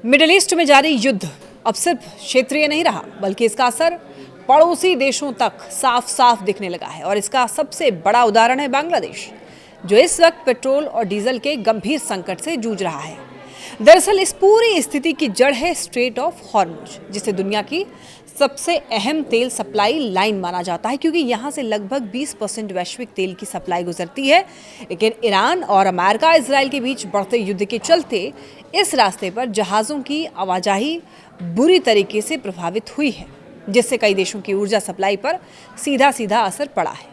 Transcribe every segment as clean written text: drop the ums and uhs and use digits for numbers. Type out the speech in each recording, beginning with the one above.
Middle east में जारी युद्ध अब सिर्फ क्षेत्रीय नहीं रहा, बल्कि इसका असर पड़ोसी देशों तक साफ साफ दिखने लगा है। और इसका सबसे बड़ा उदाहरण है बांग्लादेश, जो इस वक्त पेट्रोल और डीजल के गंभीर संकट से जूझ रहा है। दरअसल इस पूरी स्थिति की जड़ है स्ट्रेट ऑफ हॉर्मुज, जिसे दुनिया की सबसे अहम तेल सप्लाई लाइन माना जाता है, क्योंकि यहाँ से लगभग 20% वैश्विक तेल की सप्लाई गुजरती है। लेकिन ईरान और अमेरिका इजराइल के बीच बढ़ते युद्ध के चलते इस रास्ते पर जहाज़ों की आवाजाही बुरी तरीके से प्रभावित हुई है, जिससे कई देशों की ऊर्जा सप्लाई पर सीधा सीधा असर पड़ा है।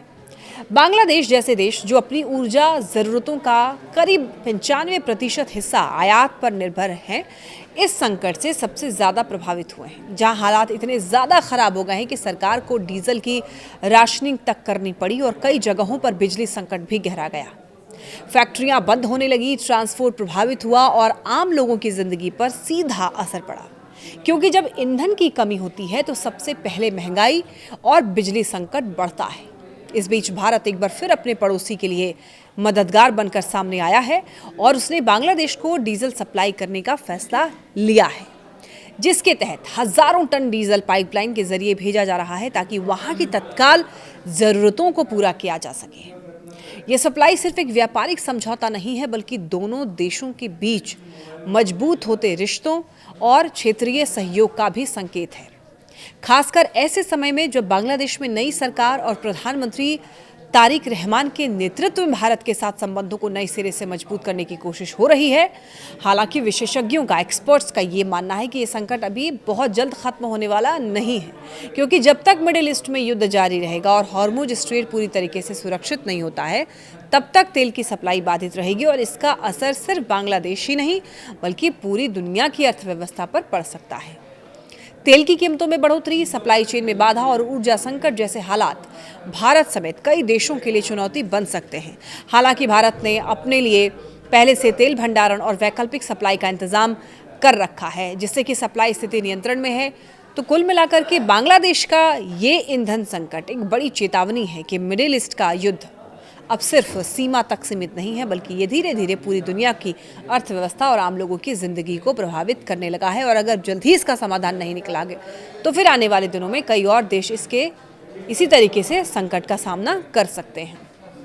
बांग्लादेश जैसे देश, जो अपनी ऊर्जा ज़रूरतों का करीब 95% हिस्सा आयात पर निर्भर हैं, इस संकट से सबसे ज़्यादा प्रभावित हुए हैं। जहां हालात इतने ज़्यादा ख़राब हो गए हैं कि सरकार को डीजल की राशनिंग तक करनी पड़ी और कई जगहों पर बिजली संकट भी गहरा गया। फैक्ट्रियां बंद होने लगी, ट्रांसपोर्ट प्रभावित हुआ और आम लोगों की ज़िंदगी पर सीधा असर पड़ा। क्योंकि जब ईंधन की कमी होती है तो सबसे पहले महंगाई और बिजली संकट बढ़ता है। इस बीच भारत एक बार फिर अपने पड़ोसी के लिए मददगार बनकर सामने आया है और उसने बांग्लादेश को डीजल सप्लाई करने का फैसला लिया है, जिसके तहत हजारों टन डीजल पाइपलाइन के जरिए भेजा जा रहा है, ताकि वहां की तत्काल जरूरतों को पूरा किया जा सके। यह सप्लाई सिर्फ एक व्यापारिक समझौता नहीं है, बल्कि दोनों देशों के बीच मजबूत होते रिश्तों और क्षेत्रीय सहयोग का भी संकेत है। खासकर ऐसे समय में जब बांग्लादेश में नई सरकार और प्रधानमंत्री तारिक रहमान के नेतृत्व में भारत के साथ संबंधों को नए सिरे से मजबूत करने की कोशिश हो रही है। हालांकि विशेषज्ञों का, एक्सपर्ट्स का ये मानना है कि ये संकट अभी बहुत जल्द खत्म होने वाला नहीं है, क्योंकि जब तक मिडिल ईस्ट में युद्ध जारी रहेगा और हॉर्मुज स्ट्रेट पूरी तरीके से सुरक्षित नहीं होता है, तब तक तेल की सप्लाई बाधित रहेगी और इसका असर सिर्फ बांग्लादेश ही नहीं, बल्कि पूरी दुनिया की अर्थव्यवस्था पर पड़ सकता है। तेल की कीमतों में बढ़ोतरी, सप्लाई चेन में बाधा और ऊर्जा संकट जैसे हालात भारत समेत कई देशों के लिए चुनौती बन सकते हैं। हालांकि भारत ने अपने लिए पहले से तेल भंडारण और वैकल्पिक सप्लाई का इंतजाम कर रखा है, जिससे कि सप्लाई स्थिति नियंत्रण में है। तो कुल मिलाकर के बांग्लादेश का ये ईंधन संकट एक बड़ी चेतावनी है कि मिडिल ईस्ट का युद्ध अब सिर्फ सीमा तक सीमित नहीं है, बल्कि ये धीरे धीरे पूरी दुनिया की अर्थव्यवस्था और आम लोगों की ज़िंदगी को प्रभावित करने लगा है। और अगर जल्द ही इसका समाधान नहीं निकला तो फिर आने वाले दिनों में कई और देश इसी तरीके से संकट का सामना कर सकते हैं।